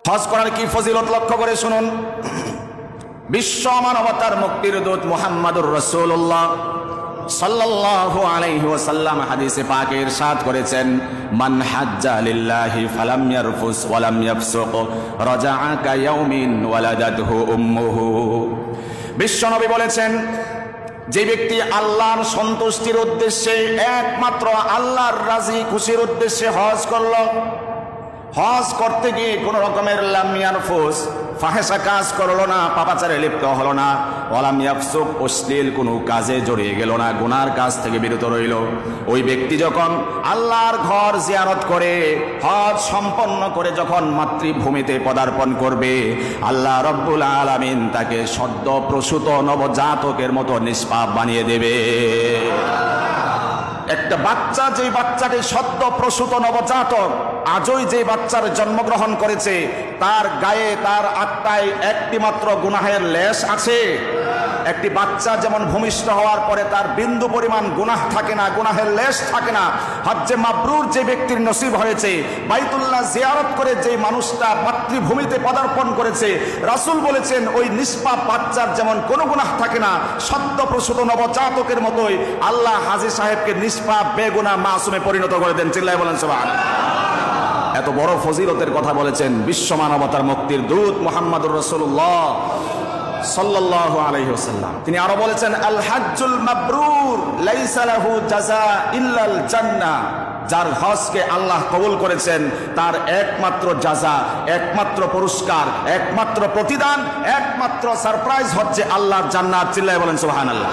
হজ করার কি ফজিলত লক্ষ্য করে শুনুন। বিশ্ব মানবতার মুক্তির দূত মুহাম্মদুর রাসূলুল্লাহ সাল্লাল্লাহু আলাইহি ওয়াসাল্লাম হাদিসে পাকে ইরশাদ করেছেন, মান হাজ্জা লিল্লাহি ফালাম ইয়ারফুস ওয়া লাম ইয়াফসুক রাজাআ কায়াউমিন ওয়ালাদাতহু উম্মুহু। বিশ্বনবী বলেছেন, যে ব্যক্তি আল্লাহর সন্তুষ্টির উদ্দেশ্যে, একমাত্র আল্লাহর রাজি খুশির উদ্দেশ্যে হজ করল, হজ করতে গিয়ে কোন রকমের লাম ইয়ারফুস ফাহেসা কাজ করলো না, পাপাচারে লিপ্ত হলো না, ওয়ালাম ইয়াফসুক অশ্লীল কোনো কাজে জড়িয়ে গেল না, গুনার কাজ থেকে বিরত রইল, ওই ব্যক্তি যখন আল্লাহর ঘর জিয়ারত করে হজ সম্পন্ন করে যখন মাতৃভূমিতে পদার্পণ করবে, আল্লাহ রব্বুল আলামিন তাকে সদ্য প্রসূত নবজাতকের মতো নিষ্পাপ বানিয়ে দেবে। একটা বাচ্চা, যে বাচ্চাটি সদ্য প্রসূত নবজাতক, আজই যে বাচ্চার জন্মগ্রহণ করেছে, তার গায়ে, তার আত্মায় একটি মাত্র গুনাহের লেশ আছে? একটি বাচ্চা যেমন ভূমিষ্ঠ হওয়ার পরে তার বিন্দু পরিমাণ গুনাহ থাকে না, গুনাহের লেশ থাকে না। হজ্জে মাবরুর যে ব্যক্তির নসিব হয়েছে, বাইতুল্লাহ জিয়ারত করে যে মানুষটা মাতৃভূমিতে পদার্পণ করেছে, রাসূল বলেছেন ওই নিষ্পাপ বাচ্চার যেমন কোনো গুনাহ থাকে না, সদ্য প্রসূত নবজাতকের মতোই আল্লাহ হাজী সাহেবকে নিষ্পাপ বেগুনাহ মাসুমে পরিণত করে দেন। চিল্লায় বলেন সুবহানাল্লাহ। এত বড় ফজিলতের কথা বলেছেন বিশ্ব মানবতার মুক্তির দূত মুহাম্মদুর রাসূলুল্লাহ সাল্লাল্লাহু আলাইহি ওয়াসাল্লাম। তিনি আরো বলেছেন, আল হাজ্জুল মাবরুর লাইসা লাহু জাযা ইল্লাল জান্নাহ। যার হজকে আল্লাহ কবুল করেছেন, তার একমাত্র জাযা, একমাত্র পুরস্কার, একমাত্র প্রতিদান, একমাত্র সারপ্রাইজ হচ্ছে আল্লাহর জান্নাত। চিল্লায় বলেন সুবহানাল্লাহ।